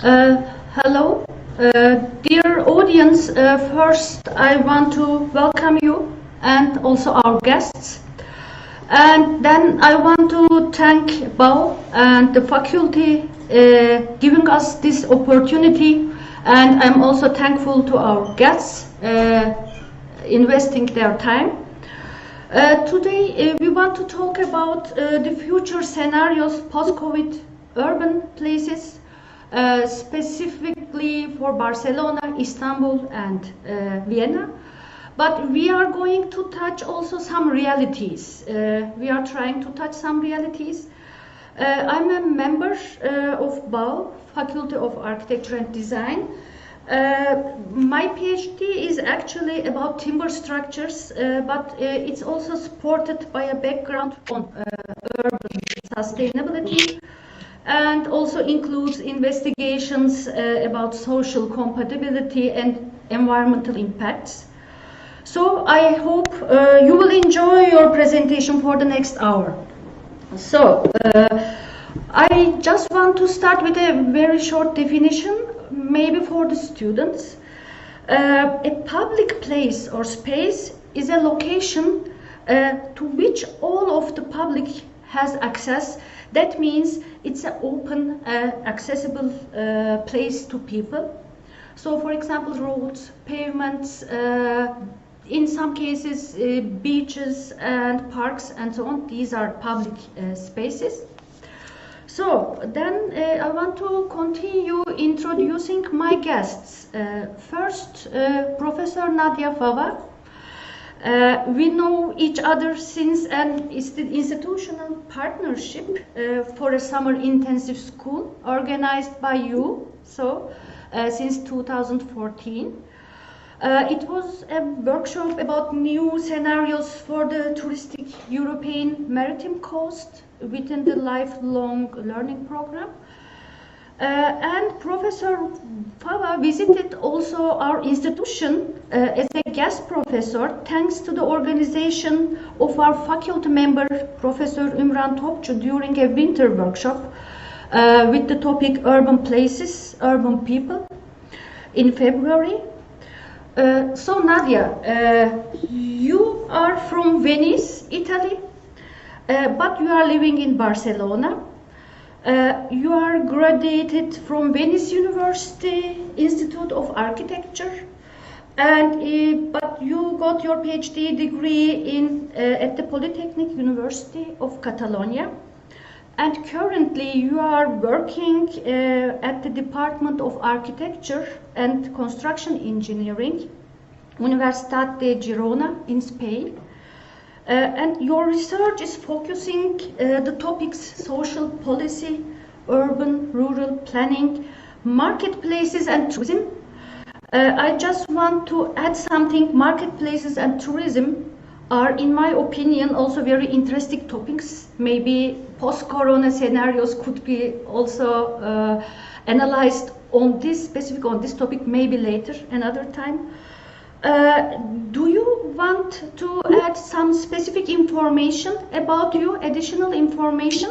Hello, dear audience. First, I want to welcome you and also our guests. And then I want to thank BAU and the faculty giving us this opportunity. And I'm also thankful to our guests investing their time. Today, we want to talk about the future scenarios post-COVID urban places. Specifically for Barcelona, Istanbul and Vienna. But we are going to touch also some realities. We are trying to touch some realities. I'm a member of BAU, Faculty of Architecture and Design. My PhD is actually about timber structures, but it's also supported by a background on urban sustainability, and also includes investigations about social compatibility and environmental impacts. So I hope you will enjoy your presentation for the next hour. So I just want to start with a very short definition, maybe for the students. A public place or space is a location to which all of the public has access. That means it's an open, accessible place to people. So, for example, roads, pavements, in some cases, beaches and parks and so on. These are public spaces. So, then I want to continue introducing my guests. First, Professor Nadia Fava. We know each other since an institutional partnership for a summer intensive school organized by you, since 2014. It was a workshop about new scenarios for the touristic European maritime coast within the lifelong learning program. And Professor Fava visited also our institution as a guest professor thanks to the organization of our faculty member, Professor Ümran Topçu, during a winter workshop with the topic Urban Places, Urban People in February. So Nadia, you are from Venice, Italy, but you are living in Barcelona. You are graduated from Venice University Institute of Architecture, and but you got your PhD degree in at the Polytechnic University of Catalonia, and currently you are working at the Department of Architecture and Construction Engineering, Universitat de Girona in Spain. And your research is focusing the topics social policy, urban, rural planning, marketplaces and tourism. I just want to add something. Marketplaces and tourism are, in my opinion, also very interesting topics. Maybe post-corona scenarios could be also analyzed on this topic, maybe later, another time. Do you want to add some specific information about you, additional information?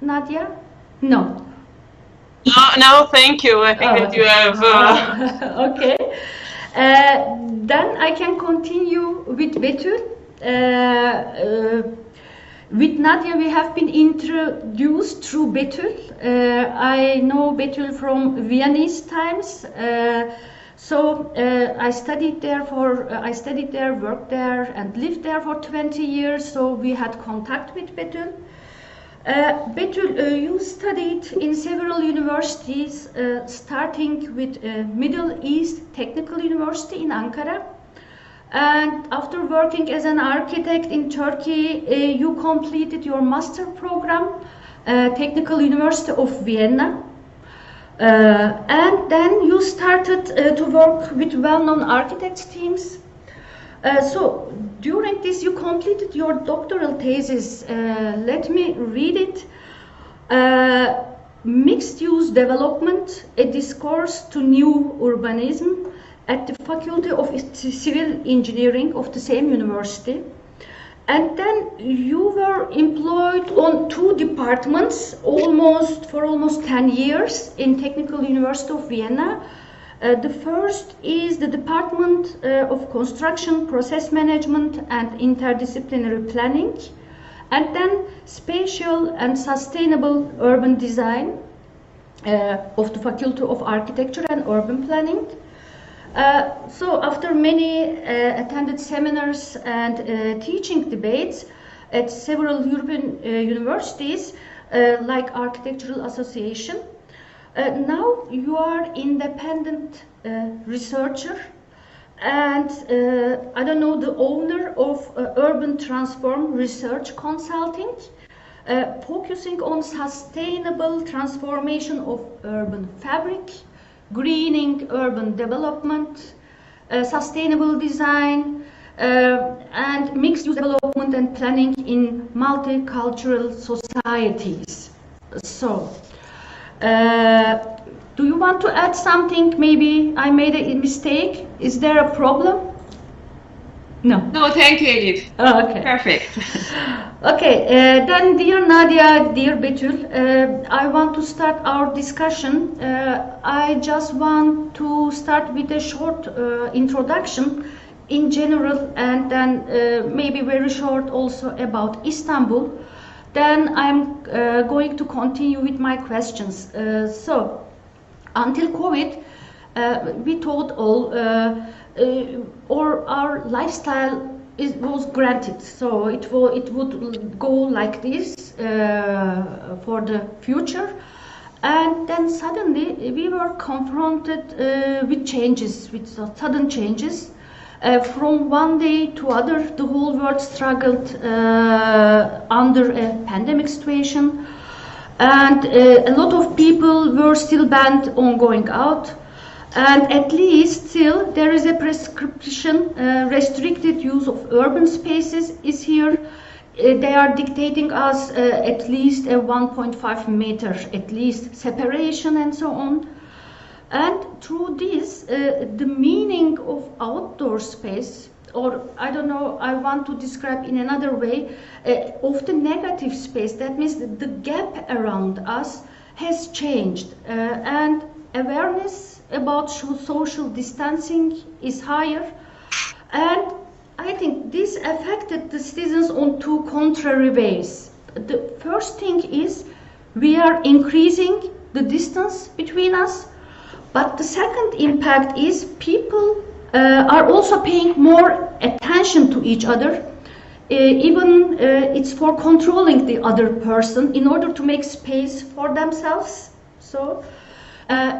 Nadia? No. No, thank you. I think that you have... Okay. Then I can continue with Betül. With Nadia, we have been introduced through Betül. I know Betül from Viennese times. So I studied there, worked there, and lived there for 20 years. So we had contact with Betül. Betül, you studied in several universities, starting with Middle East Technical University in Ankara. And after working as an architect in Turkey, you completed your master program, Technical University of Vienna. And then you started to work with well-known architects teams. So during this, you completed your doctoral thesis. Let me read it. Mixed-use development, a discourse to new urbanism at the Faculty of Civil Engineering of the same university. And then you were employed on 2 departments for almost 10 years in Technical University of Vienna. The first is the Department of Construction, Process Management and Interdisciplinary Planning, and then Spatial and Sustainable Urban Design of the Faculty of Architecture and Urban Planning. So after many attended seminars and teaching debates at several European universities like Architectural Association, now you are independent researcher and the owner of Urban Transform Research Consulting, focusing on sustainable transformation of urban fabric, greening urban development, sustainable design, and mixed-use development and planning in multicultural societies. So, do you want to add something? Maybe I made a mistake. Is there a problem? No. No, thank you, Elif. Oh, okay. Perfect. Okay, then dear Nadia, dear Betül, I want to start our discussion. I just want to start with a short introduction in general and then maybe very short also about Istanbul. Then I'm going to continue with my questions. So, until COVID, we thought or our lifestyle was granted, so it would go like this for the future, and then suddenly we were confronted with changes, with sudden changes. From one day to other, the whole world struggled under a pandemic situation, and a lot of people were still banned on going out. And at least still there is a prescription, restricted use of urban spaces is here. They are dictating us at least a 1.5 meter at least separation and so on. And through this, the meaning of outdoor space, or I don't know, I want to describe in another way, of the negative space, that means the gap around us has changed, and awareness about social distancing is higher, and I think this affected the citizens on 2 contrary ways. The first thing is we are increasing the distance between us, but the second impact is people are also paying more attention to each other, even it's for controlling the other person in order to make space for themselves. So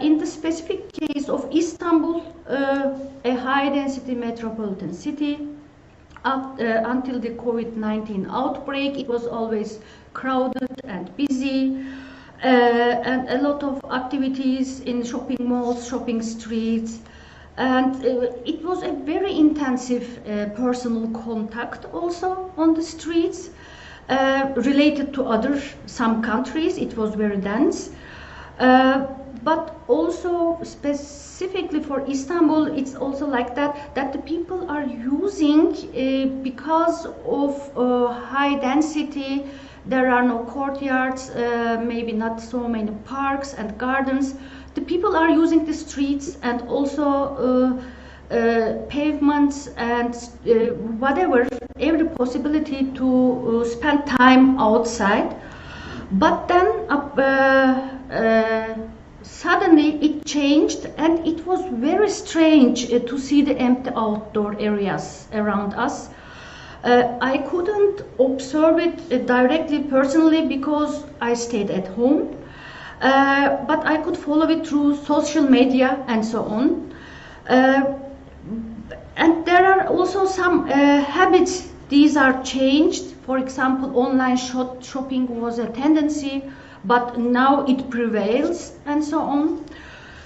in the specific case of Istanbul, a high-density metropolitan city, until the COVID-19 outbreak, it was always crowded and busy, and a lot of activities in shopping malls, shopping streets, and it was a very intensive personal contact also on the streets, related to some countries. It was very dense. But also specifically for Istanbul, it's also like that the people are using, because of high density, there are no courtyards, maybe not so many parks and gardens. The people are using the streets and also pavements and whatever, every possibility to spend time outside. But then suddenly it changed, and it was very strange to see the empty outdoor areas around us. I couldn't observe it directly personally because I stayed at home, but I could follow it through social media and so on. And there are also some habits, these are changed. For example, online shopping was a tendency, but now it prevails and so on.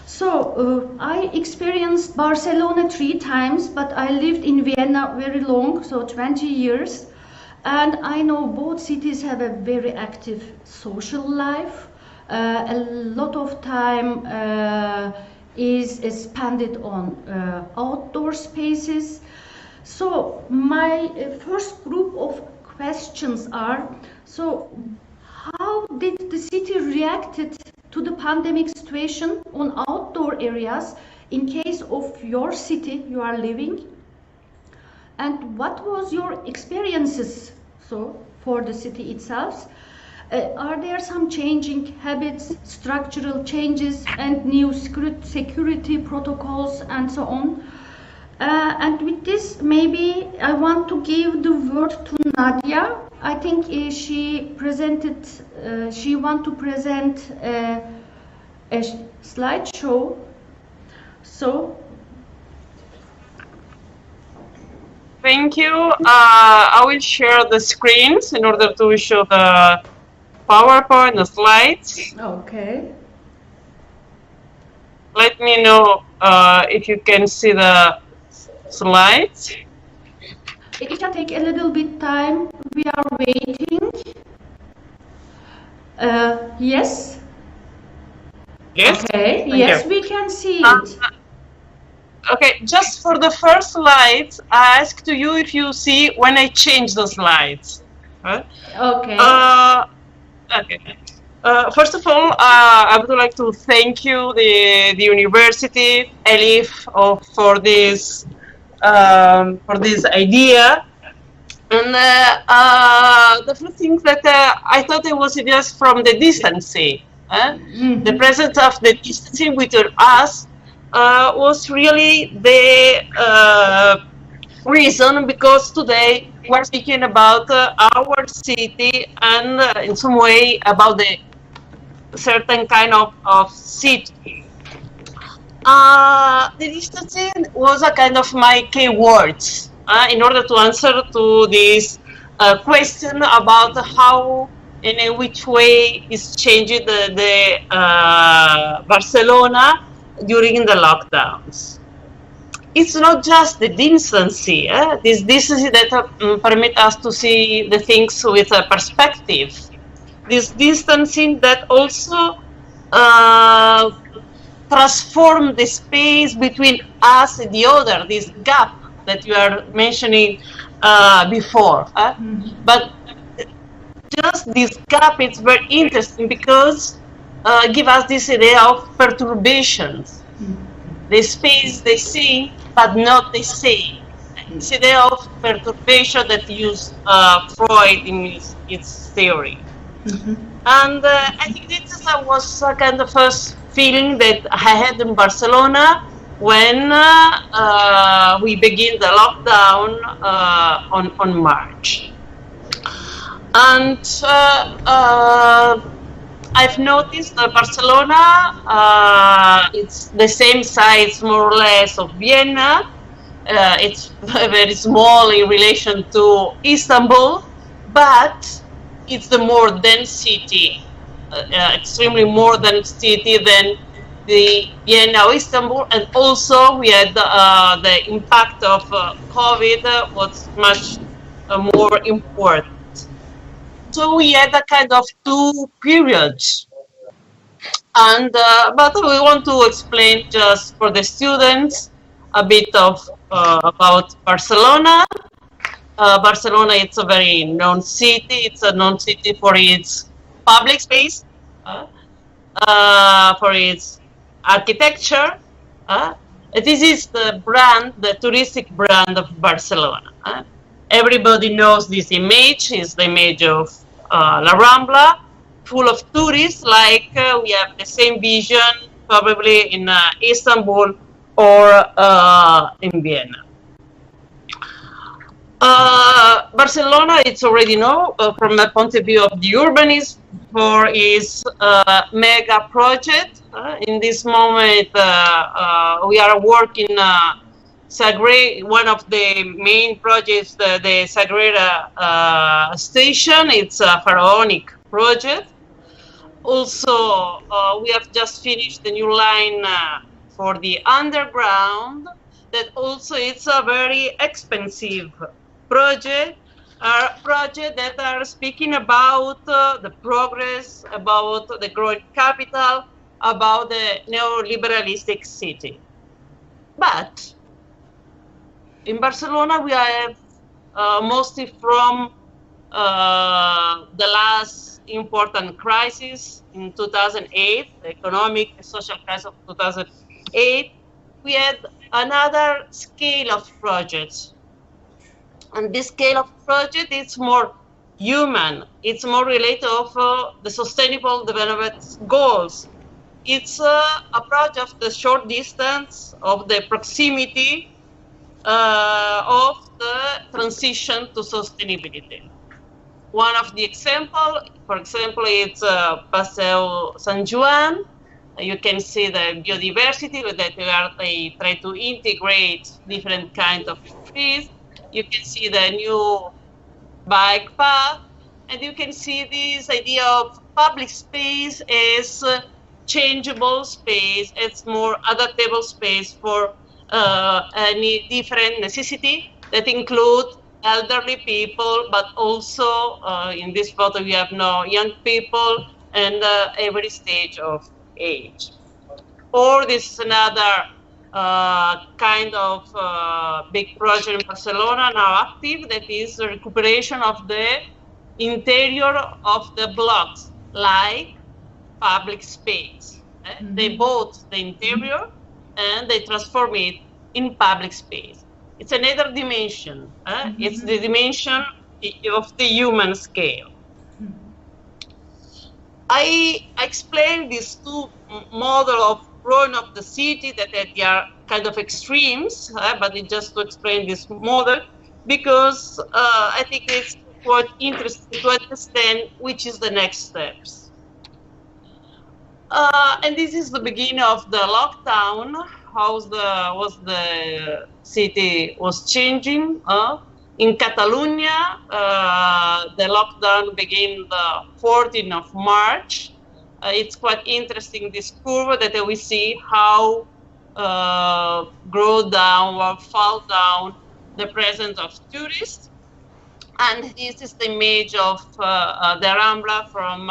So I experienced Barcelona 3 times, but I lived in Vienna very long, so 20 years. And I know both cities have a very active social life. A lot of time is spent on outdoor spaces. So my first group of questions are, so how did the city reacted to the pandemic situation on outdoor areas in case of your city you are living? And what was your experiences so for the city itself? Are there some changing habits, structural changes, and new security protocols, and so on? And with this, maybe I want to give the word to Nadia. I think she want to present a slideshow. So. Thank you. I will share the screens in order to show the PowerPoint, the slides. Okay. Let me know if you can see the slides. It can take a little bit time. We are waiting. Yes. Yes. Okay. Yes, we can see it. Okay, just for the first slides, I ask to you if you see when I change the slides. Okay. Okay. First of all, I would like to thank you, the university, Elif, for this idea. And the first thing that I thought it was just from the distancing. The presence of the distancing between us was really the reason, because today we're speaking about our city and in some way about the certain kind of city. The distancing was a kind of my key words in order to answer to this question about how, in which way is changing the Barcelona during the lockdowns. It's not just the distancing, this distancing that permit us to see the things with a perspective. This distancing that also transform the space between us and the other, this gap that you are mentioning before. But just this gap is very interesting because give us this idea of perturbations. The space they see, but not the same. This idea of perturbation that used Freud in his theory. And I think this was a kind of first feeling that I had in Barcelona when we began the lockdown on March. And I've noticed that Barcelona, it's the same size more or less of Vienna. It's very small in relation to Istanbul, but it's the more dense city, extremely more dense city than the Vienna or Istanbul, and also we had the impact of COVID was much more important. So we had a kind of two periods, and but we want to explain just for the students a bit of about Barcelona. Barcelona, it's a very known city. It's a known city for its public space, for its architecture. This is the brand, the touristic brand of Barcelona. Everybody knows this image. It's the image of La Rambla, full of tourists, like we have the same vision probably in Istanbul or in Vienna. Barcelona, it's already known from the point of view of the urbanism for its mega project. In this moment, we are working one of the main projects, the Sagrera station. It's a pharaonic project. Also, we have just finished the new line for the underground. That also it's a very expensive project that are speaking about the progress, about the growing capital, about the neoliberalistic city. But in Barcelona, we have mostly from the last important crisis in 2008, the economic and social crisis of 2008, we had another scale of projects. And this scale of project is more human. It's more related to the sustainable development goals. It's a project of the short distance, of the proximity, of the transition to sustainability. One of the example, for example, it's Paseo San Juan. You can see the biodiversity that they try to integrate different kinds of trees. You can see the new bike path, and you can see this idea of public space as changeable space, as more adaptable space for any different necessity that include elderly people, but also in this photo we have now young people and every stage of age. Or this is another kind of big project in Barcelona now active, that is the recuperation of the interior of the blocks, like public space. They bought the interior and they transform it in public space. It's another dimension. It's the dimension of the human scale. I explained these two models of growing up the city that they are kind of extremes, but it's just to explain this model because I think it's quite interesting to understand which is the next steps. And this is the beginning of the lockdown, how the city was changing. In Catalonia, the lockdown began the 14th of March. It's quite interesting, this curve that we see how grow down or fall down the presence of tourists. And this is the image of the Rambla from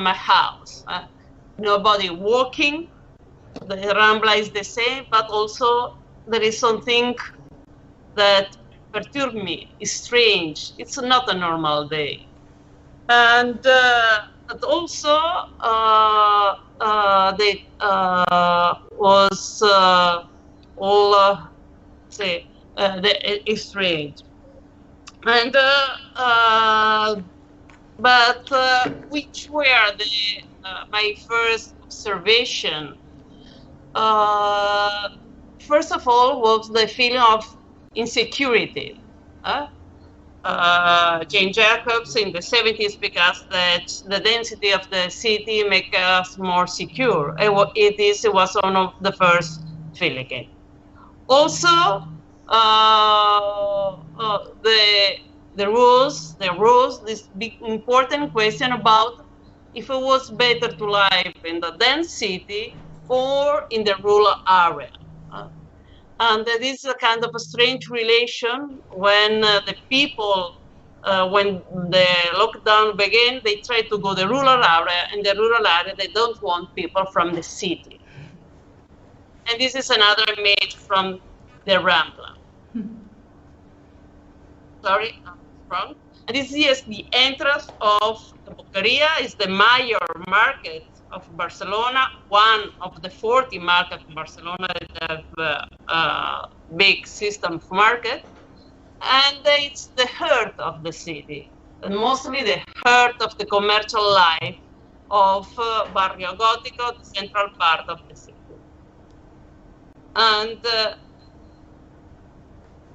my house. Nobody walking. The Rambla is the same, but also there is something that perturbed me. It's strange. It's not a normal day. And but also they was all it's strange. And but which were the my first observation? First of all, was the feeling of insecurity. Jane Jacobs in the 70s because that the density of the city make us more secure. It was one of the first feeling. Also, the rules, this big important question about if it was better to live in the dense city or in the rural area. And this is a kind of a strange relation when the people, when the lockdown began, they try to go to the rural area. In the rural area, they don't want people from the city. And this is another image from the Rambla. Sorry, I'm wrong. And this is the entrance of the Boqueria, is the major market of Barcelona, one of the 40 markets of Barcelona that have a big system of market. And it's the heart of the city, and mostly the heart of the commercial life of Barrio Gótico, the central part of the city. And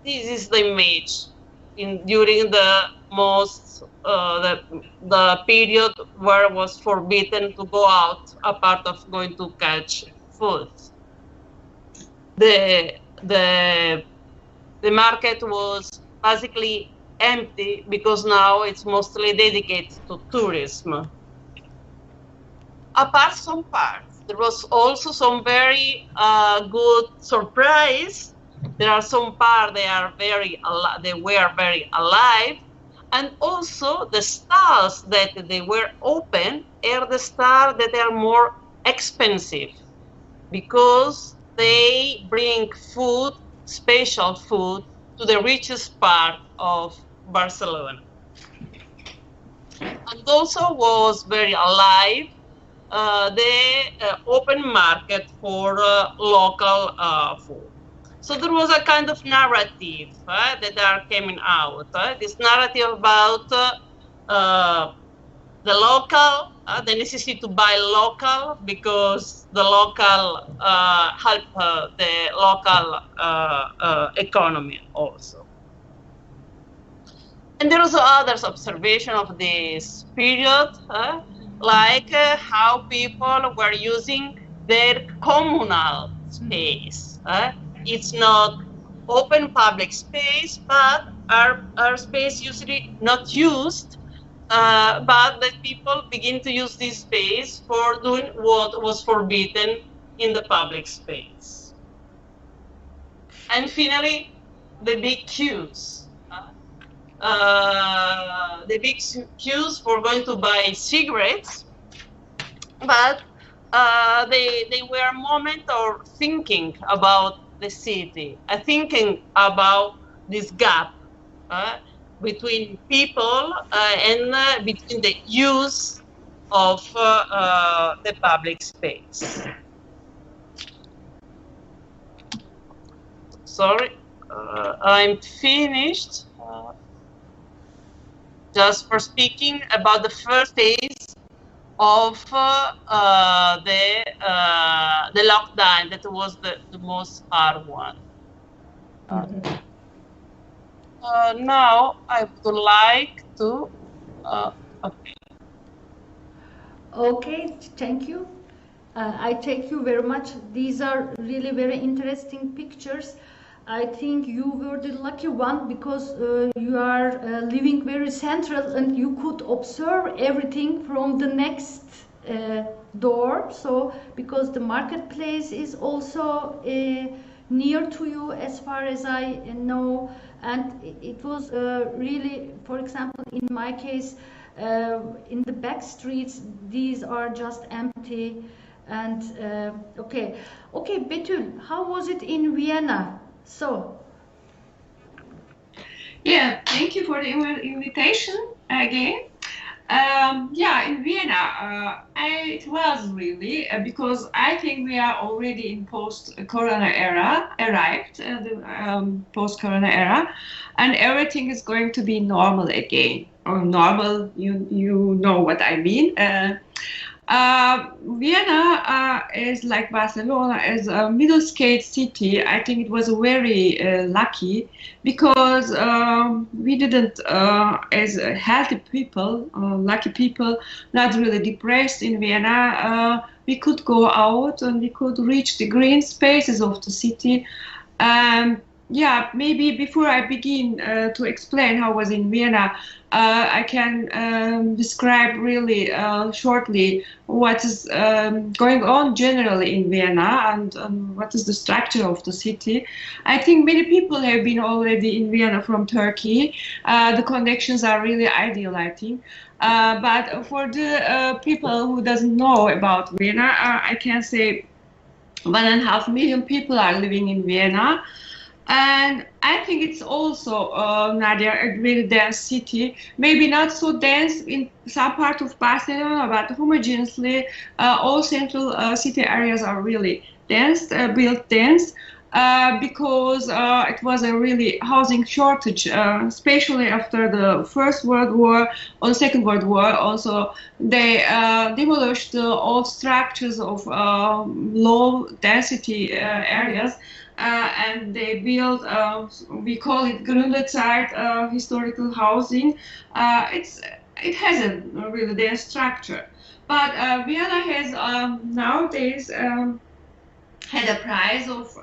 this is the image during the most the period where it was forbidden to go out, apart of going to catch food. The market was basically empty because now it's mostly dedicated to tourism. Apart some parts, there was also some very good surprise. There are some parts they were very alive, and also the stalls that they were open are the stalls that are more expensive because they bring food, special food, to the richest part of Barcelona. And also was very alive the open market for local food. So there was a kind of narrative that are coming out. This narrative about the local, the necessity to buy local because the local help the local economy also. And there was others observation of this period, like how people were using their communal space. It's not open public space, but our space usually not used, but that people begin to use this space for doing what was forbidden in the public space. And finally, the big queues. The big queues for going to buy cigarettes, but they were a moment of thinking about the city, thinking about this gap between people and between the use of the public space. Sorry, I'm finished. Just for speaking about the first phase of the lockdown, that was the most hard one. Now I would like to. Okay, thank you. I thank you very much. These are really very interesting pictures. I think you were the lucky one because you are living very central and you could observe everything from the next door. So because the marketplace is also near to you as far as I know, and it was really, for example, in my case, in the back streets, these are just empty. And okay, Betül, how was it in Vienna? So, yeah, thank you for the invitation again. Yeah, in Vienna, it was really because I think we are already in post-corona era, arrived the post-corona era, and everything is going to be normal again. Or normal, you know what I mean. Vienna is like Barcelona, is a middle-scale city. I think it was very lucky because we didn't, as healthy people, lucky people, not really depressed in Vienna. We could go out and we could reach the green spaces of the city. Yeah, maybe before I begin to explain how it was in Vienna, I can describe really shortly what is going on generally in Vienna and what is the structure of the city. I think many people have been already in Vienna from Turkey. The connections are really ideal, I think. But for the people who doesn't know about Vienna, I can say 1.5 million people are living in Vienna. And I think it's also, Nadia, a really dense city. Maybe not so dense in some part of Barcelona, but homogeneously, all central city areas are really dense, built dense, because it was a really housing shortage, especially after the First World War or Second World War. Also, they demolished the old structures of low density areas. And they built, we call it Gründerzeit historical housing. It has a really dense structure, but Vienna has nowadays had a prize of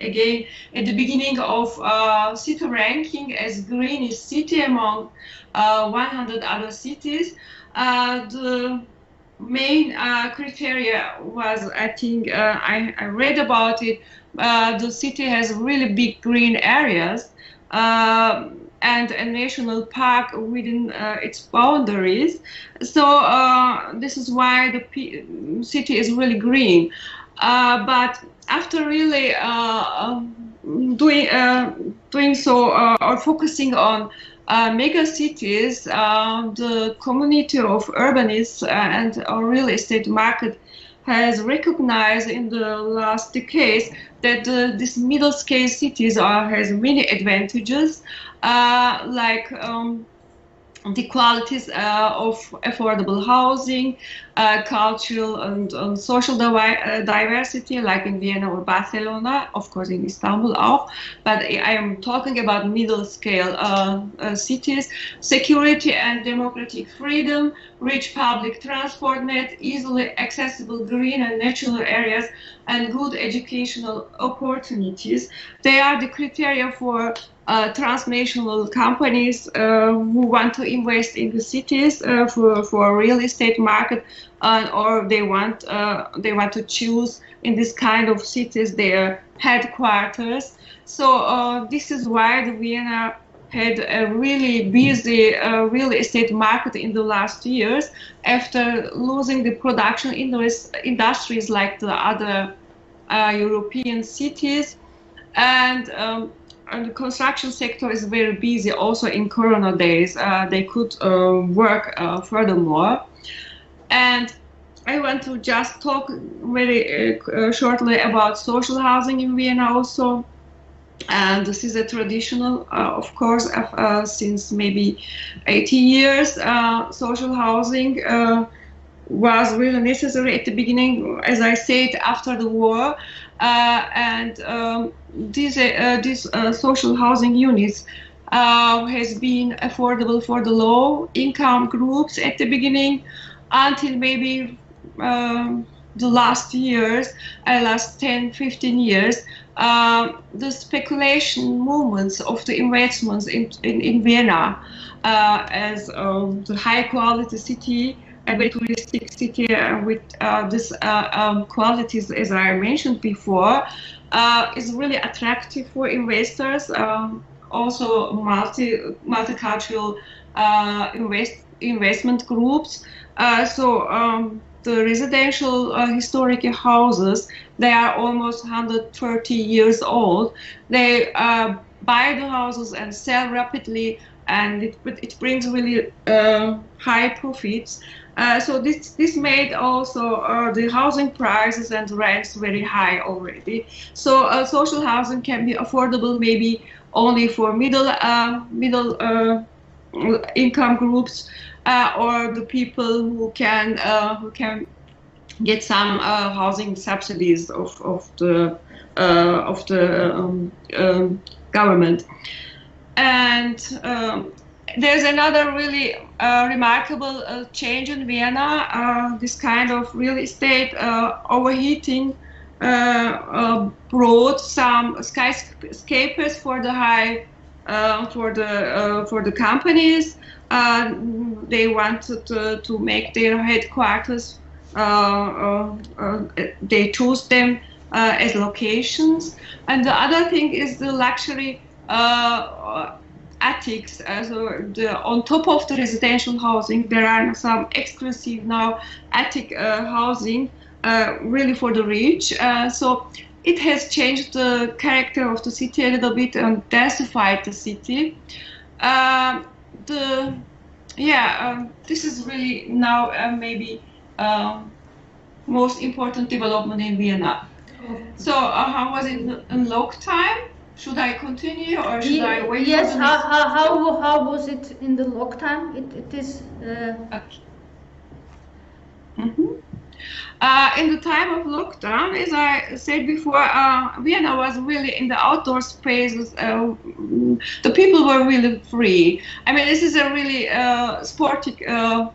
again at the beginning of city ranking as greenest city among 100 other cities. The main criteria was, I think, I read about it. The city has really big green areas and a national park within its boundaries. So this is why the city is really green. But after really doing so or focusing on mega cities, the community of urbanists and real estate market has recognized in the last decades that these middle-scale cities has many advantages, like the qualities of affordable housing, cultural and social diversity, like in Vienna or Barcelona, of course in Istanbul auch, but I am talking about middle-scale cities, security and democratic freedom, rich public transport net, easily accessible green and natural areas, and good educational opportunities. They are the criteria for transnational companies who want to invest in the cities for real estate market, or they want to choose in this kind of cities their headquarters. So this is why the Vienna had a really busy real estate market in the last years after losing the production industries like the other European cities, and the construction sector is very busy also in Corona days. They could work furthermore. And I want to just talk very shortly about social housing in Vienna also. And this is a traditional, of course, since maybe 80 years, social housing was really necessary at the beginning, as I said, after the war. These social housing units has been affordable for the low income groups at the beginning until maybe the last years, last 10, 15 years, the speculation movements of the investments in Vienna as the high quality city, a very touristic city with these qualities, as I mentioned before, is really attractive for investors. Also, multicultural investment groups. The residential historic houses, they are almost 130 years old. They buy the houses and sell rapidly, and it brings really high profits. So this made also the housing prices and rents very high already. So social housing can be affordable maybe only for middle income groups, or the people who can get some housing subsidies of the government. And there's another really remarkable change in Vienna. This kind of real estate overheating brought some skyscrapers for the high for the companies. They wanted to make their headquarters. They chose them as locations. And the other thing is the luxury attics. On top of the residential housing, there are some exclusive now attic housing, really for the rich. So it has changed the character of the city a little bit and densified the city. This is really now maybe most important development in Vienna. So how was it in lock time? Should I continue or should I wait? Yes, how was it in the lock time? It is. Okay. Mm-hmm. In the time of lockdown, as I said before, Vienna was really in the outdoor spaces. The people were really free. I mean, this is a really sporty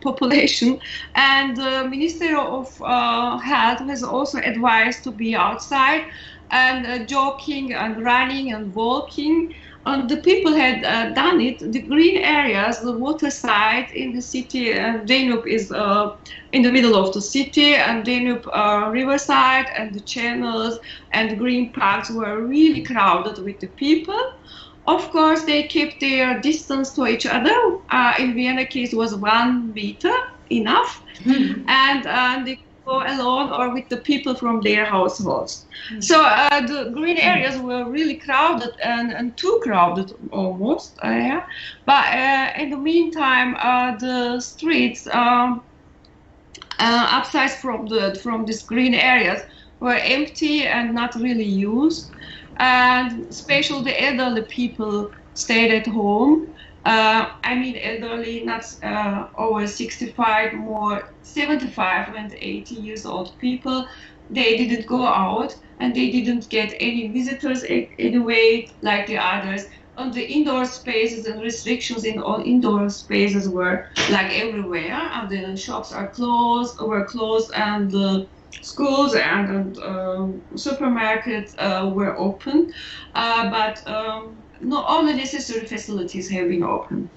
population, and the Ministry of Health has also advised to be outside and jogging and running and walking. And the people had done it. The green areas, the water side in the city, Danube is in the middle of the city, and Danube riverside and the channels and the green parks were really crowded with the people. Of course, they kept their distance to each other. In Vienna case was 1 meter enough, and the go alone or with the people from their households. So the green areas were really crowded and too crowded almost. But in the meantime, the streets upsides from these green areas were empty and not really used, and especially the elderly people stayed at home. I mean elderly, not over 65, more 75 and 80 years old people. They didn't go out and they didn't get any visitors anyway like the others. On the indoor spaces and restrictions in all indoor spaces were like everywhere, and the shops were closed, and the schools and supermarkets were open, but not all the necessary facilities have been open.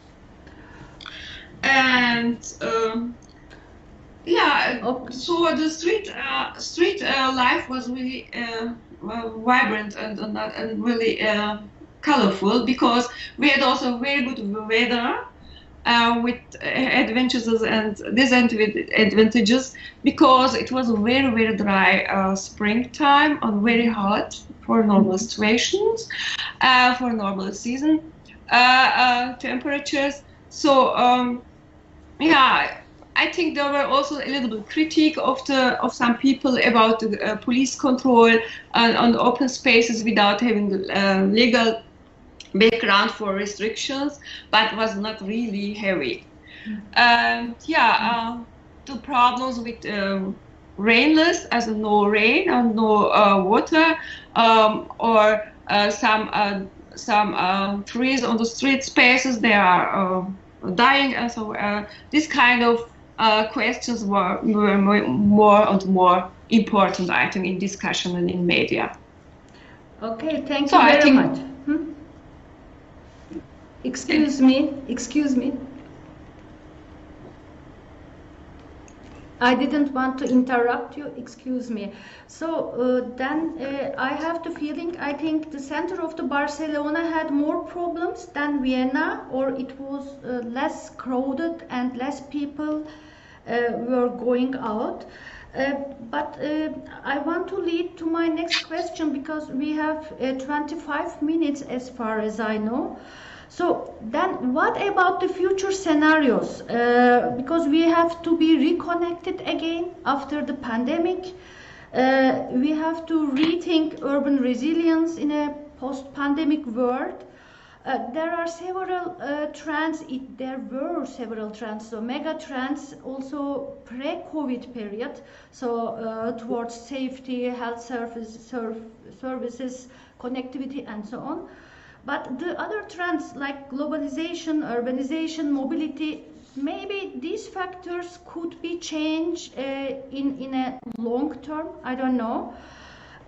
And so the street life was really vibrant and really colorful, because we had also very good weather with advantages and disadvantages, because it was very, very dry springtime and very hot for normal situations, for normal season temperatures. So I think there were also a little bit critique of some people about the police control on open spaces without having the legal background for restrictions, but was not really heavy. The problems with rainless, as in no rain and no water, or some trees on the street spaces, they are dying, and so this kind of questions were more and more important, I think, in discussion and in media. Okay, thank you very much. Excuse me. I didn't want to interrupt you, excuse me. So then I have the feeling, I think the center of the Barcelona had more problems than Vienna, or it was less crowded and less people were going out. But I want to lead to my next question, because we have 25 minutes as far as I know. So then what about the future scenarios? Because we have to be reconnected again after the pandemic. We have to rethink urban resilience in a post-pandemic world. There are several trends. There were several trends, so mega trends also pre-COVID period. So towards safety, health services, connectivity, and so on. But the other trends like globalization, urbanization, mobility, maybe these factors could be changed in a long term, I don't know,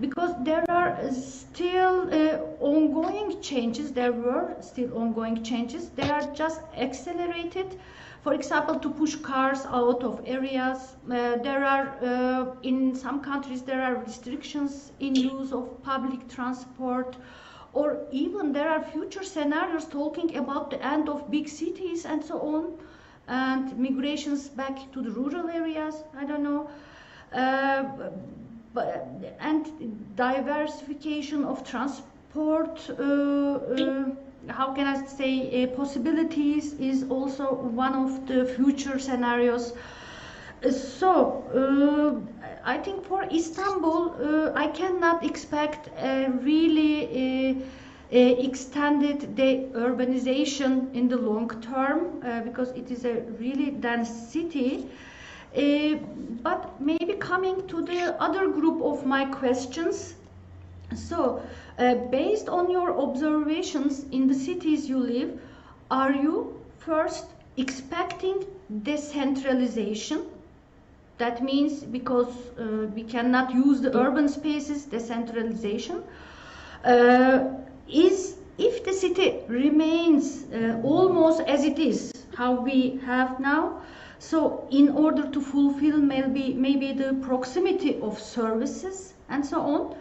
because there are still ongoing changes. There were still ongoing changes. They are just accelerated. For example, to push cars out of areas. There are, in some countries, there are restrictions in use of public transport. Or even there are future scenarios talking about the end of big cities and so on, and migrations back to the rural areas, I don't know, and diversification of transport, how can I say, possibilities is also one of the future scenarios. So I think for Istanbul, I cannot expect a really extended urbanization in the long term, because it is a really dense city. But maybe coming to the other group of my questions. So based on your observations in the cities you live, are you first expecting decentralization? That means, because we cannot use the urban spaces, decentralization. If the city remains almost as it is, how we have now, so in order to fulfill maybe the proximity of services and so on,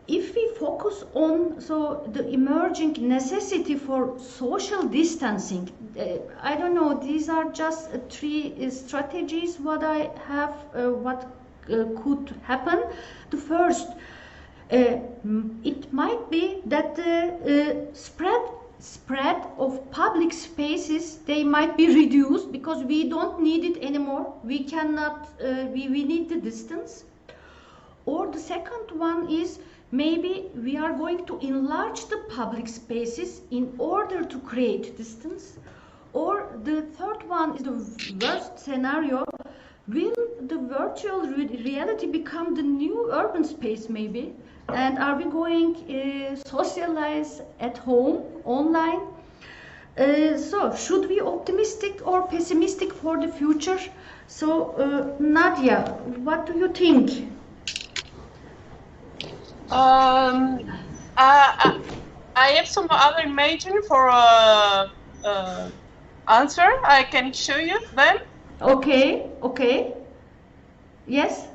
if we focus on the emerging necessity for social distancing, I don't know, these are just three strategies what I have, what could happen. The first, it might be that the spread of public spaces, they might be reduced because we don't need it anymore. We cannot, we need the distance. Or the second one is, maybe we are going to enlarge the public spaces in order to create distance. Or the third one is the worst scenario. Will the virtual reality become the new urban space maybe? And are we going socialize at home, online? So should we optimistic or pessimistic for the future? So Nadia, what do you think? I have some other imagine for answer. I can show you them. Okay, okay. Yes?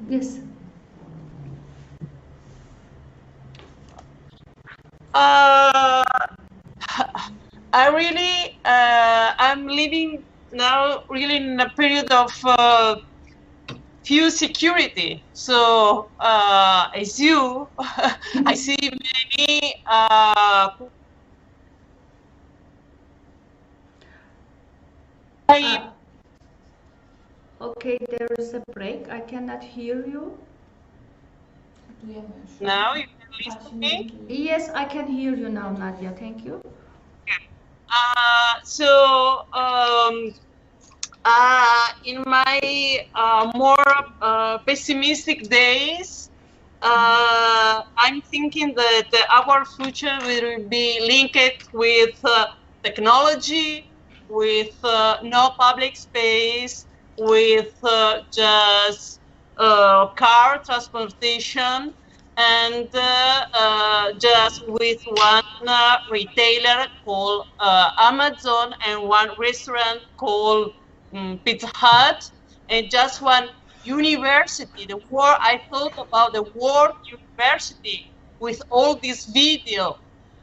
Yes. I really, I'm living now really in a period of few security. So as you, I see many okay, there is a break. I cannot hear you. Now you can listen to me? Yes, I can hear you now, Nadia. Thank you. In my more pessimistic days, I'm thinking that our future will be linked with technology, with no public space, with just car transportation, and just with one retailer called Amazon and one restaurant called Pizza Hut, and just one university. The world, I thought about the World University with all this video.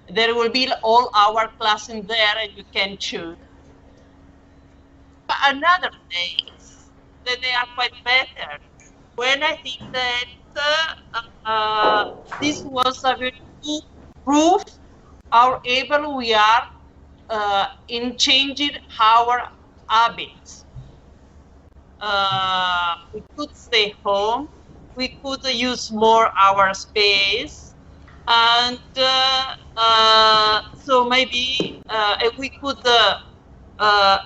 There will be all our class in there, and you can choose. But another days that they are quite better. When I think that this was a very good proof how able we are in changing our habits. We could stay home, we could use more our space, and so maybe if we could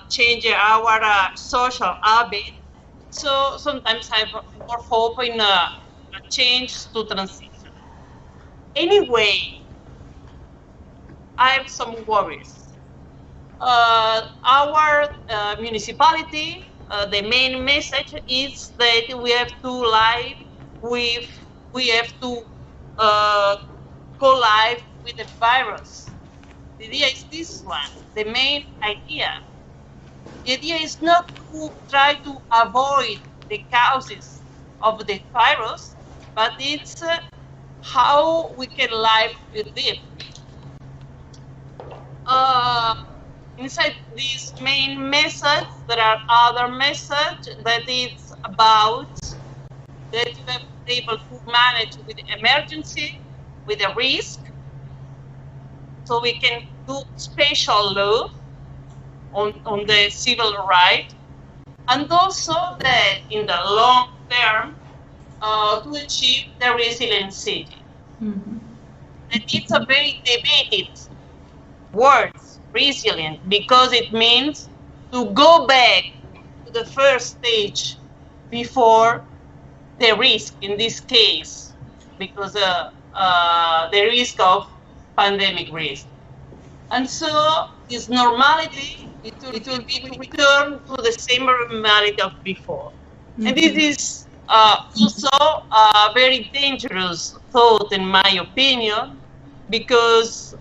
change our social habit. So sometimes I have more hope in a change to transition. Anyway, I have some worries. Our municipality, the main message is that we have to live with, we have to co-live with the virus. The idea is this one, the main idea. The idea is not to try to avoid the causes of the virus, but it's how we can live with it. Inside this main message, there are other messages that it's about that you have to be able to manage with the emergency, with the risk, so we can do special law on the civil right, and also that in the long term to achieve the resilient city. Mm-hmm. And it's a very debated word, resilient, because it means to go back to the first stage before the risk, in this case, because the risk of pandemic risk. And so this normality, it will be to return to the same normality of before. Mm-hmm. And this is also a very dangerous thought, in my opinion, because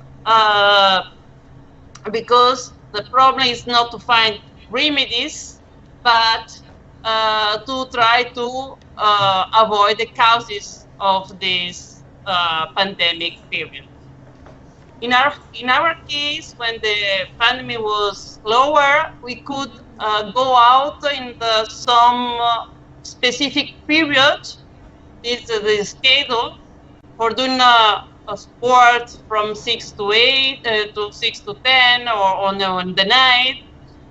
the problem is not to find remedies, but to try to avoid the causes of this pandemic period. In our case, when the pandemic was lower, we could go out in some specific period. This is the schedule for doing a sport from 6 to 8 to 6 to 10 or on the night.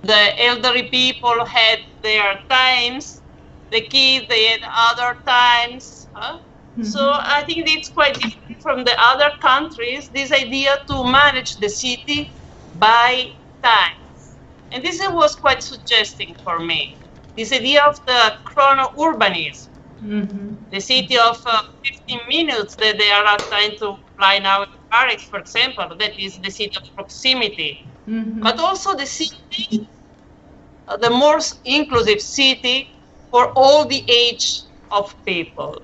The elderly people had their times. The kids, they had other times. So I think it's quite different from the other countries, this idea to manage the city by times. And this was quite suggesting for me. This idea of the chrono-urbanism. The city of 15 minutes that they are trying to fly now in Paris, for example, that is the city of proximity. But also the city, the most inclusive city for all the age of people.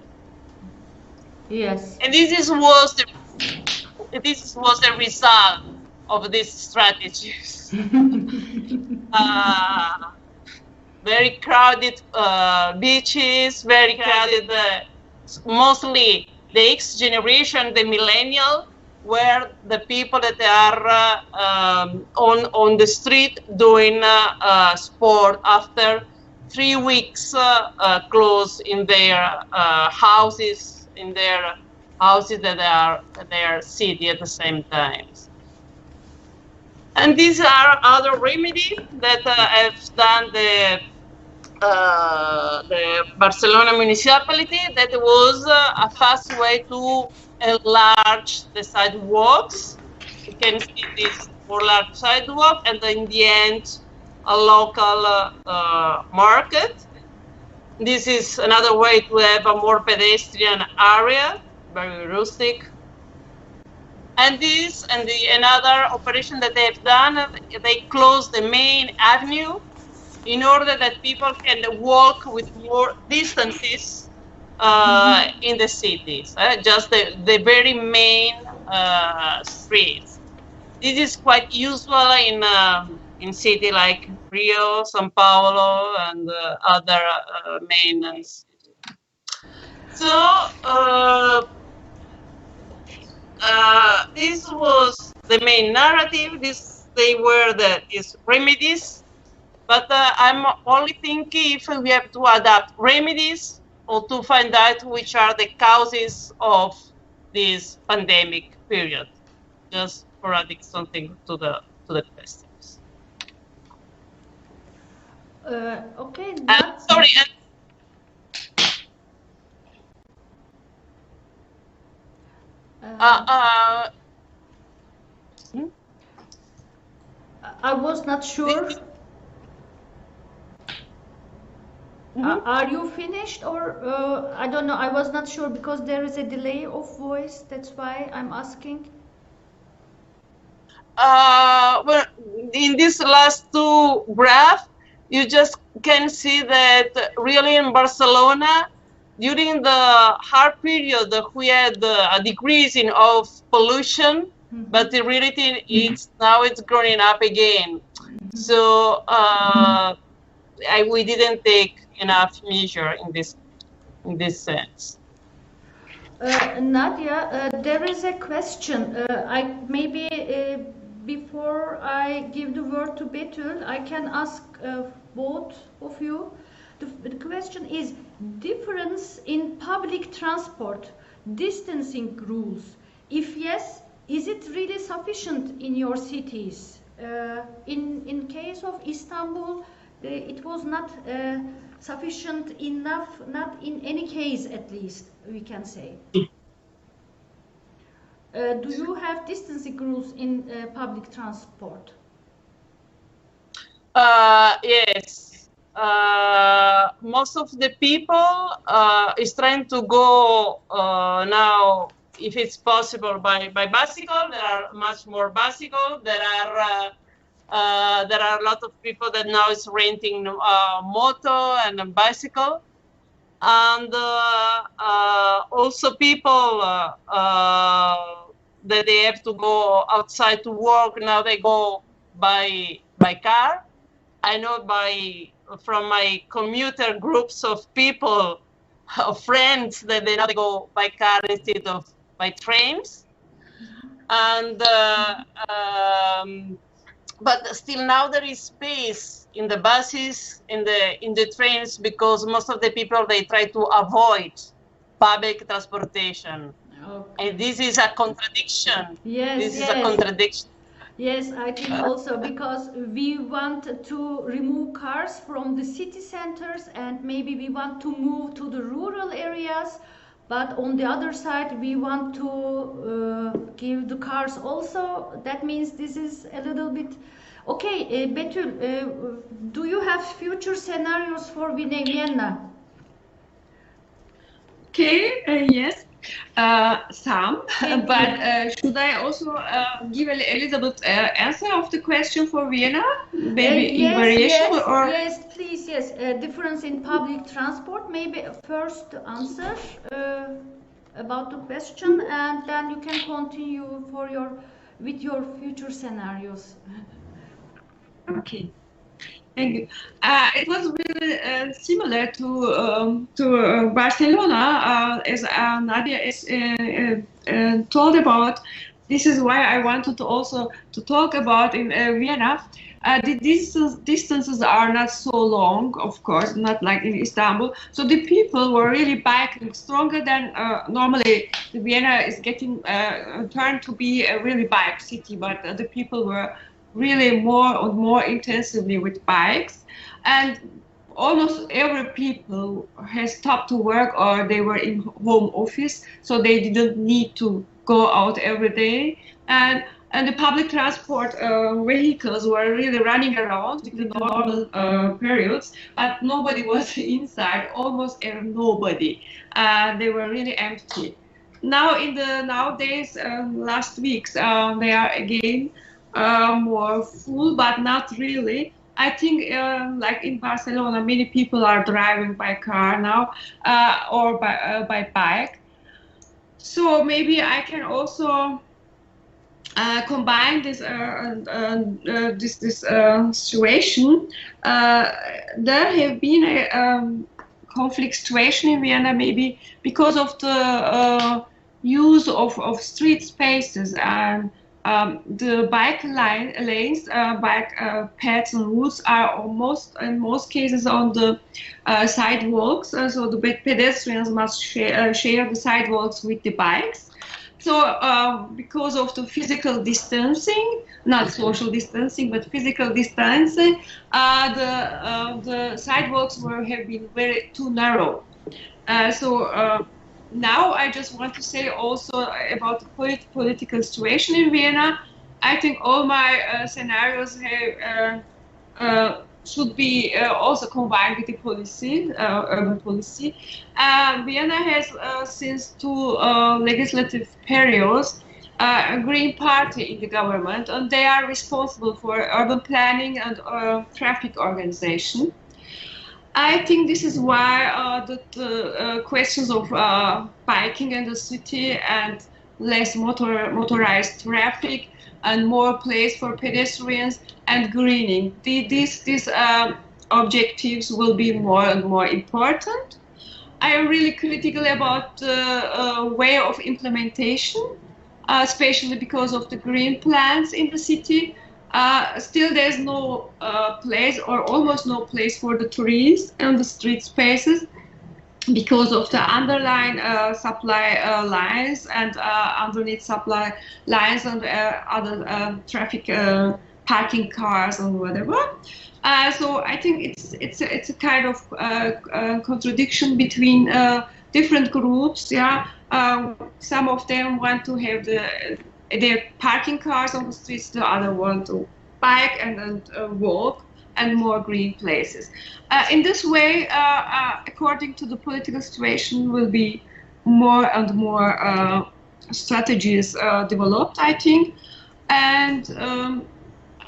Yes. And this was the result of these strategies. Very crowded beaches, very crowded, mostly the X generation, the millennial, were the people that are on the street doing sport after 3 weeks closed in their houses, that are their city at the same time. And these are other remedies that have done the Barcelona municipality. That was a fast way to enlarge the sidewalks. You can see this more large sidewalk, and in the end, a local market. This is another way to have a more pedestrian area, very rustic. And this and another operation that they have done, they closed the main avenue in order that people can walk with more distances in the cities, just the very main streets. This is quite usual in city like Rio, São Paulo, and other main cities. So this was the main narrative. They were these remedies, but I'm only thinking if we have to adapt remedies or to find out which are the causes of this pandemic period. Just for adding something to the questions. Okay. Sorry. I was not sure. Are you finished, or I don't know? I was not sure because there is a delay of voice. That's why I'm asking. Well, in this last two graphs, you just can see that really in Barcelona, during the hard period, we had a decrease of pollution, but in reality, now it's growing up again. So we didn't take enough measure in this sense. Nadia, there is a question. Before I give the word to Betül, I can ask both of you. The question is difference in public transport distancing rules. If yes, is it really sufficient in your cities? In case of Istanbul, it was not sufficient enough, not in any case at least, we can say. Do you have distancing rules in public transport? Yes. Most of the people is trying to go now, if it's possible, by bicycle. There are much more bicycle. There are a lot of people that now is renting moto and a bicycle, and also people that they have to go outside to work. Now they go by car. I know from my commuter groups of people, of friends, that they now go by car instead of by trains. And but still now there is space in the buses, in the trains, because most of the people, they try to avoid public transportation. Okay. And this is a contradiction. Yes, this yes. is a contradiction. Yes, I think also because we want to remove cars from the city centers, and maybe we want to move to the rural areas, but on the other side we want to give the cars also. That means this is a little bit okay. Betül, do you have future scenarios for Vienna? Okay, yes, some, but should I also give a little bit answer of the question for Vienna? Maybe in Yes, variation yes, or? yes, please, yes. Difference in public transport, maybe first answer about the question, and then you can continue with your future scenarios. Okay. Thank you. It was really similar to Barcelona, as Nadia is told about. This is why I wanted to also to talk about in Vienna. The distances are not so long, of course, not like in Istanbul. So the people were really biking stronger than normally. Vienna is getting turned to be a really bike city, but the people were really more intensively with bikes, and almost every people has stopped to work or they were in home office, so they didn't need to go out every day, and the public transport vehicles were really running around with the normal periods, but nobody was inside, almost nobody. They were really empty. Now in the nowadays last weeks they are again more full, but not really. I think like in Barcelona, many people are driving by car now or by bike. So maybe I can also combine this situation. There have been a conflict situation in Vienna, maybe because of the use of street spaces and the bike lanes, bike paths and routes are almost in most cases on the sidewalks. So the pedestrians must share the sidewalks with the bikes. So because of the physical distancing, not social distancing, but physical distancing, the sidewalks have been very too narrow. Now I just want to say also about the political situation in Vienna. I think all my scenarios should be also combined with the policy, urban policy. Vienna has since two legislative periods a Green Party in the government, and they are responsible for urban planning and traffic organization. I think this is why the questions of biking in the city and less motorized traffic and more place for pedestrians and greening. These objectives will be more and more important. I am really critical about the way of implementation, especially because of the green plans in the city. Still there's no place or almost no place for the trees and the street spaces because of the underlying supply lines and underneath supply lines and other traffic parking cars and whatever. So I think it's a kind of contradiction between different groups. Yeah, some of them want to have their parking cars on the streets, the other want to bike and walk and more green places. In this way, according to the political situation, will be more and more strategies developed, I think. And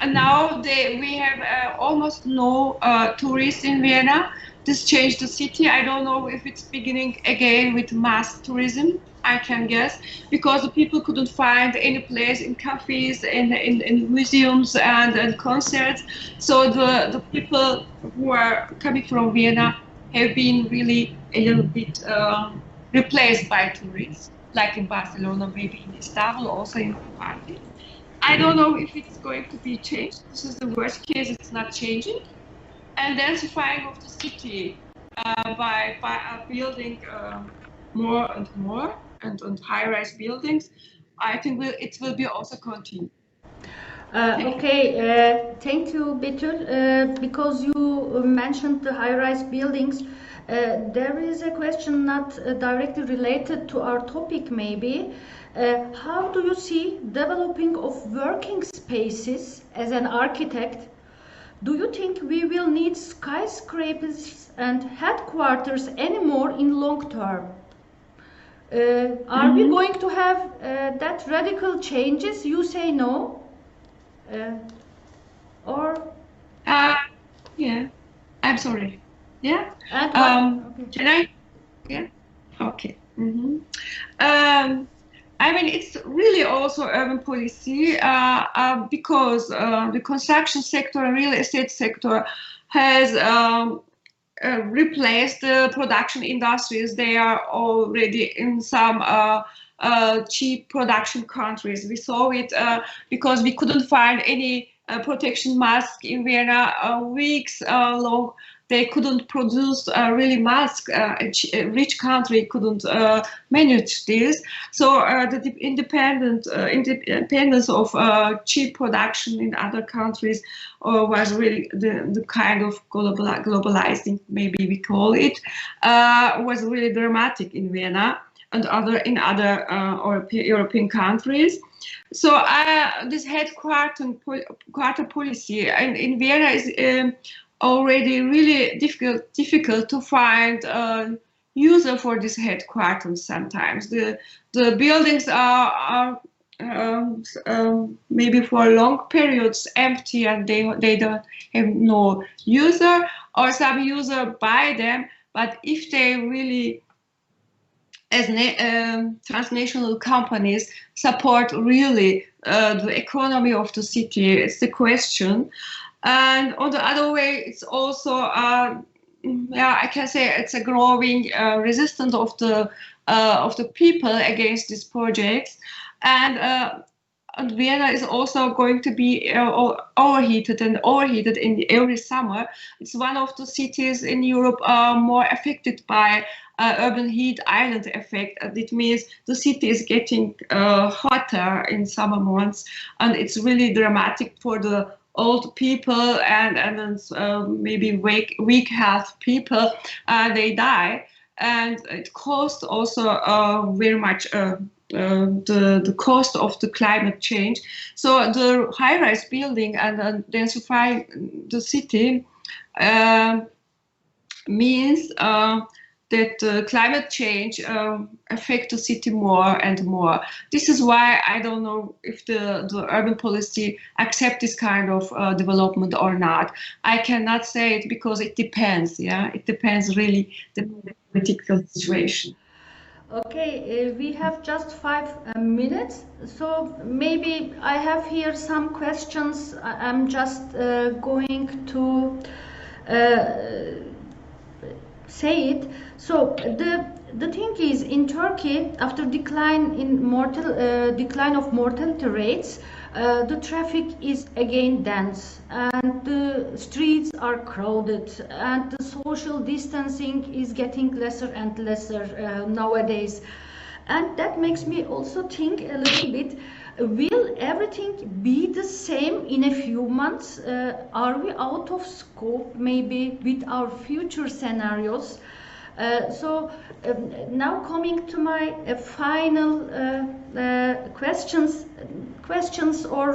now we have almost no tourists in Vienna. this changed the city. I don't know if it's beginning again with mass tourism, I can guess, because the people couldn't find any place in cafes, in museums and concerts. So the people who are coming from Vienna have been really a little bit replaced by tourists, like in Barcelona, maybe in Istanbul, also in Paris. I don't know if it's going to be changed. This is the worst case, it's not changing. And densifying of the city by building more and more and high-rise buildings, I think it will be also continue. Okay, thank you, Betül. Because you mentioned the high-rise buildings, there is a question not directly related to our topic, maybe. How do you see developing of working spaces as an architect? Do you think we will need skyscrapers and headquarters anymore in long term? Are we going to have that radical changes? You say no? Yeah, I'm sorry. Yeah. Okay. Can I? Yeah. Okay. I mean, it's really also urban policy because the construction sector and real estate sector has replaced the production industries. They are already in some cheap production countries. We saw it because we couldn't find any protection mask in Vienna weeks long. They couldn't produce really mask. A rich country couldn't manage this. So the independence of cheap production in other countries was really the kind of globalizing, maybe we call it, was really dramatic in Vienna and in other European countries. So this headquarter policy in Vienna is already really difficult to find a user for this headquarters. Sometimes the buildings are maybe for long periods empty and they don't have no user, or some user buy them. But if they really, as transnational companies, support really the economy of the city, it's the question. And on the other way, it's also, I can say it's a growing resistance of the people against these projects. And Vienna is also going to be overheated in every summer. It's one of the cities in Europe more affected by urban heat island effect. It means the city is getting hotter in summer months, and it's really dramatic for the old people and maybe weak health people. They die, and it costs also very much the cost of the climate change. So the high-rise building and densifying the city means that climate change affects the city more and more. This is why I don't know if the urban policy accept this kind of development or not. I cannot say it because it depends. Yeah, it depends really the political situation. Okay, we have just 5 minutes, so maybe I have here some questions. I'm just going to say it. So the thing is, in Turkey, after decline of mortality rates, the traffic is again dense, and the streets are crowded, and the social distancing is getting lesser and lesser nowadays. And that makes me also think a little bit, will everything be the same in a few months? Are we out of scope maybe with our future scenarios? So now coming to my final questions, or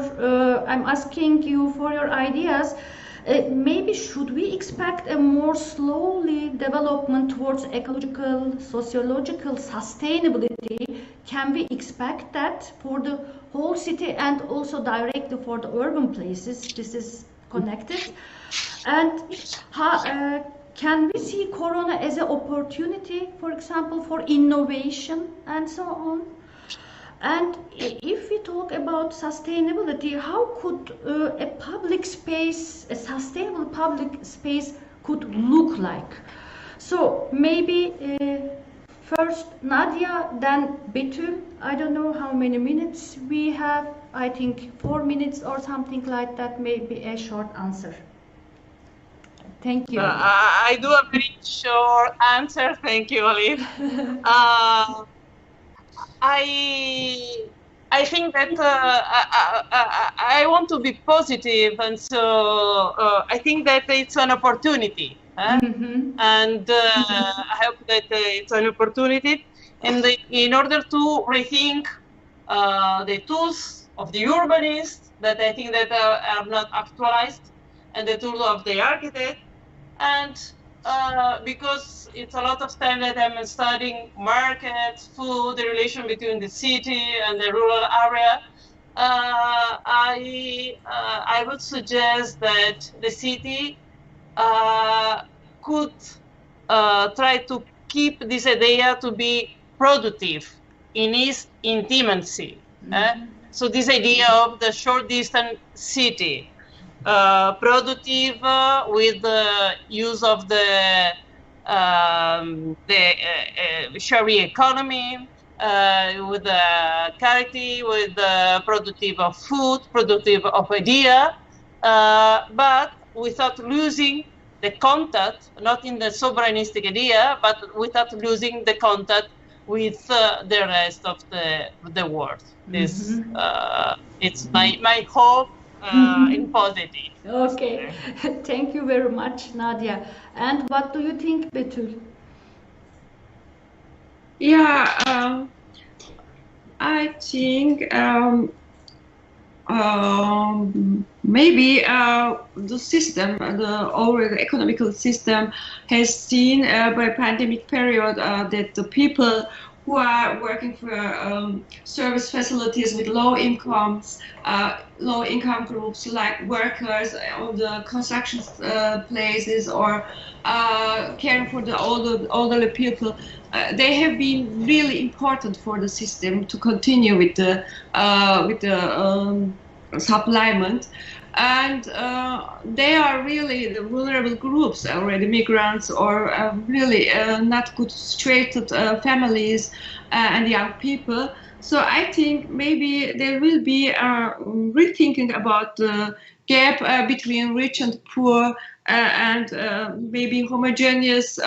I'm asking you for your ideas. Maybe should we expect a more slowly development towards ecological, sociological sustainability? Can we expect that for the whole city and also directly for the urban places? This is connected. And can we see Corona as an opportunity, for example, for innovation and so on? And if we talk about sustainability, how could a public space, a sustainable public space could look like? So maybe first Nadia, then Betül. I don't know how many minutes we have. I think 4 minutes or something like that, maybe a short answer. Thank you. I do a very short answer. Thank you, Elif. I think that I want to be positive, and so I think that it's an opportunity, and I hope that it's an opportunity. And in order to rethink the tools of the urbanist that I think that are not actualized, and the tool of the architect, and because it's a lot of time that I'm studying markets, food, the relation between the city and the rural area, I would suggest that the city could try to keep this idea to be productive in its intimacy. So this idea of the short distance city, productive with the use of the sharing economy, with the charity, with the productive of food, productive of idea, but without losing the contact, not in the soberanistic idea, but without losing the contact with the rest of the world. This it's my hope. In positive. Okay, thank you very much, Nadia. And what do you think, Betül? Yeah, I think maybe the system, the overall economical system, has seen by pandemic period that the people who are working for service facilities with low income groups, like workers on the construction places, or caring for the elderly people, they have been really important for the system to continue with the supplement. And they are really the vulnerable groups, already migrants, or really not good situated families and young people. So I think maybe there will be rethinking about the gap between rich and poor, and maybe homogeneous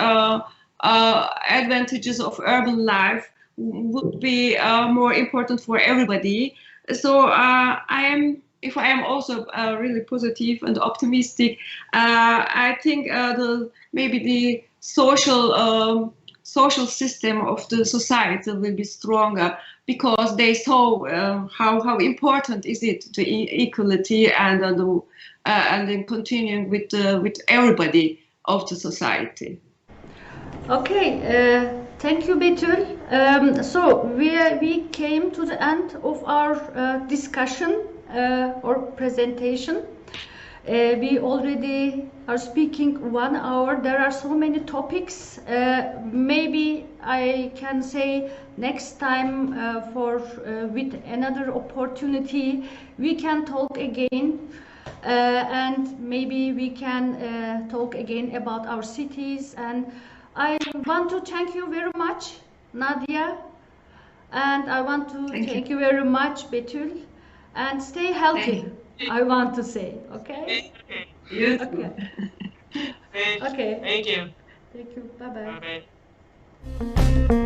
advantages of urban life would be more important for everybody. So if I am also really positive and optimistic, I think maybe the social system of the society will be stronger, because they saw how important is it to equality and then continuing with everybody of the society. Okay, thank you, Betül. So we came to the end of our discussion or presentation. We already are speaking 1 hour. There are so many topics. Maybe I can say next time with another opportunity we can talk again, and maybe we can talk again about our cities. And I want to thank you very much, Nadia, and I want to thank you very much, Betül, and stay healthy. I want to say, okay? Yes. Okay. Okay. Thank you. Thank you. Bye-bye. Bye-bye.